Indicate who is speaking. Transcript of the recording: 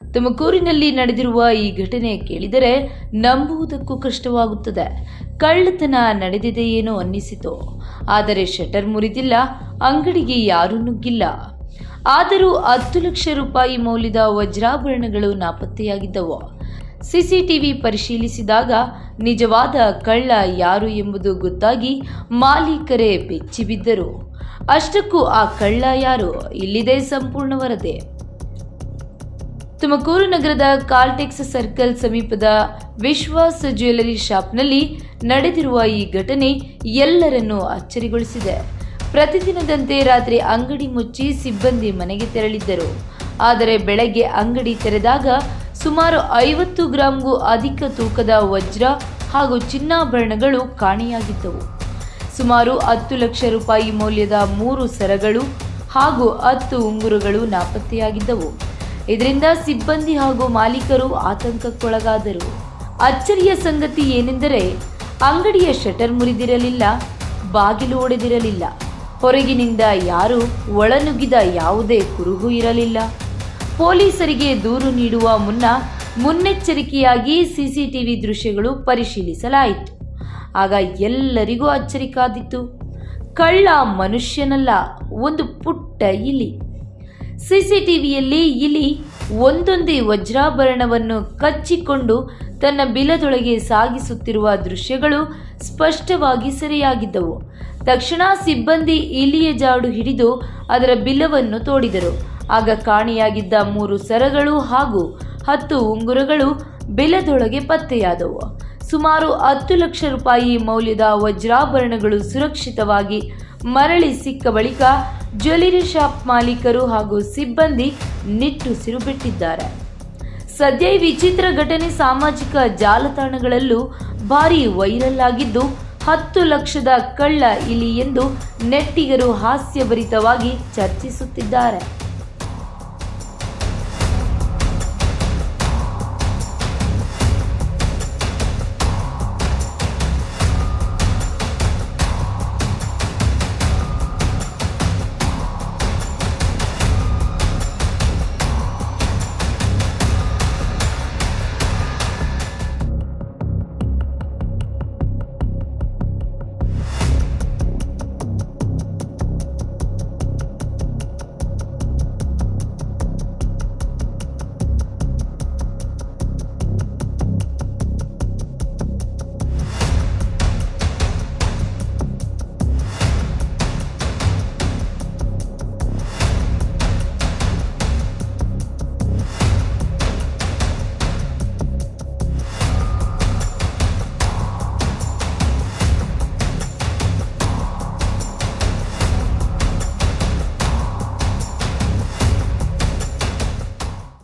Speaker 1: ತುಮಕೂರಿನಲ್ಲಿ ನಡೆದಿರುವ ಈ ಘಟನೆ ಕೇಳಿದರೆ ನಂಬುವುದಕ್ಕೂ ಕಷ್ಟವಾಗುತ್ತದೆ. ಕಳ್ಳತನ ನಡೆದಿದೆಯೇನೋ ಅನ್ನಿಸಿತು. ಆದರೆ ಶಟರ್ ಮುರಿದಿಲ್ಲ, ಅಂಗಡಿಗೆ ಯಾರೂ ನುಗ್ಗಿಲ್ಲ. ಆದರೂ 10 ಲಕ್ಷ ರೂಪಾಯಿ ಮೌಲ್ಯದ ವಜ್ರಾಭರಣಗಳು ನಾಪತ್ತೆಯಾಗಿದ್ದವು. ಸಿಸಿಟಿವಿ ಪರಿಶೀಲಿಸಿದಾಗ ನಿಜವಾದ ಕಳ್ಳ ಯಾರು ಎಂಬುದು ಗೊತ್ತಾಗಿ ಮಾಲೀಕರೇ ಬೆಚ್ಚಿಬಿದ್ದರು. ಅಷ್ಟಕ್ಕೂ ಆ ಕಳ್ಳ ಯಾರು? ಇಲ್ಲಿದೆ ಸಂಪೂರ್ಣ ವರದಿ. ತುಮಕೂರು ನಗರದ ಕಾಲ್ಟೆಕ್ಸ್ ಸರ್ಕಲ್ ಸಮೀಪದ ವಿಶ್ವಾಸ್ ಜ್ಯುವೆಲರಿ ಶಾಪ್ನಲ್ಲಿ ನಡೆದಿರುವ ಈ ಘಟನೆ ಎಲ್ಲರನ್ನೂ ಅಚ್ಚರಿಗೊಳಿಸಿದೆ. ಪ್ರತಿದಿನದಂತೆ ರಾತ್ರಿ ಅಂಗಡಿ ಮುಚ್ಚಿ ಸಿಬ್ಬಂದಿ ಮನೆಗೆ ತೆರಳಿದ್ದರು. ಆದರೆ ಬೆಳಗ್ಗೆ ಅಂಗಡಿ ತೆರೆದಾಗ ಸುಮಾರು 50 ಗ್ರಾಂಗೂ ಅಧಿಕ ತೂಕದ ವಜ್ರ ಹಾಗೂ ಚಿನ್ನಾಭರಣಗಳು ಕಾಣೆಯಾಗಿದ್ದವು. ಸುಮಾರು 10 ಲಕ್ಷ ರೂಪಾಯಿ ಮೌಲ್ಯದ 3 ಸರಗಳು ಹಾಗೂ 10 ಉಂಗುರಗಳು ನಾಪತ್ತೆಯಾಗಿದ್ದವು. ಇದರಿಂದ ಸಿಬ್ಬಂದಿ ಹಾಗೂ ಮಾಲೀಕರು ಆತಂಕಕ್ಕೊಳಗಾದರು. ಅಚ್ಚರಿಯ ಸಂಗತಿ ಏನೆಂದರೆ ಅಂಗಡಿಯ ಶಟರ್ ಮುರಿದಿರಲಿಲ್ಲ, ಬಾಗಿಲು ಒಡೆದಿರಲಿಲ್ಲ, ಹೊರಗಿನಿಂದ ಯಾರೂ ಒಳನುಗ್ಗಿದ ಯಾವುದೇ ಕುರುಹು ಇರಲಿಲ್ಲ. ಪೊಲೀಸರಿಗೆ ದೂರು ನೀಡುವ ಮುನ್ನೆಚ್ಚರಿಕೆಯಾಗಿ ಸಿಸಿಟಿವಿ ದೃಶ್ಯಗಳು ಪರಿಶೀಲಿಸಲಾಯಿತು. ಆಗ ಎಲ್ಲರಿಗೂ ಅಚ್ಚರಿ ಕಾದಿತ್ತು. ಕಳ್ಳ ಮನುಷ್ಯನಲ್ಲ, ಒಂದು ಪುಟ್ಟ ಇಲಿ. ಸಿಸಿಟಿವಿಯಲ್ಲಿ ಇಲಿ ಒಂದೊಂದೇ ವಜ್ರಾಭರಣವನ್ನು ಕಚ್ಚಿಕೊಂಡು ತನ್ನ ಬಿಲದೊಳಗೆ ಸಾಗಿಸುತ್ತಿರುವ ದೃಶ್ಯಗಳು ಸ್ಪಷ್ಟವಾಗಿ ಸೆರೆಯಾಗಿದ್ದವು. ತಕ್ಷಣ ಸಿಬ್ಬಂದಿ ಇಲಿಯ ಜಾಡು ಹಿಡಿದು ಅದರ ಬಿಲವನ್ನು ತೋಡಿದರು. ಆಗ ಕಾಣೆಯಾಗಿದ್ದ 3 ಸರಗಳು ಹಾಗೂ 10 ಉಂಗುರಗಳು ಬಿಲದೊಳಗೆ ಪತ್ತೆಯಾದವು. ಸುಮಾರು 10 ಲಕ್ಷ ರೂಪಾಯಿ ಮೌಲ್ಯದ ವಜ್ರಾಭರಣಗಳು ಸುರಕ್ಷಿತವಾಗಿ ಮರಳಿ ಸಿಕ್ಕ ಬಳಿಕ ಜ್ಯುವೆಲರಿ ಶಾಪ್ ಮಾಲೀಕರು ಹಾಗೂ ಸಿಬ್ಬಂದಿ ನಿಟ್ಟುಸಿರು ಬಿಟ್ಟಿದ್ದಾರೆ. ಸದ್ಯ ಈ ವಿಚಿತ್ರ ಘಟನೆ ಸಾಮಾಜಿಕ ಜಾಲತಾಣಗಳಲ್ಲೂ ಭಾರೀ ವೈರಲ್ ಆಗಿದ್ದು 10 ಲಕ್ಷದ ಕಳ್ಳ ಇಲಿ ಎಂದು ನೆಟ್ಟಿಗರು ಹಾಸ್ಯಭರಿತವಾಗಿ ಚರ್ಚಿಸುತ್ತಿದ್ದಾರೆ.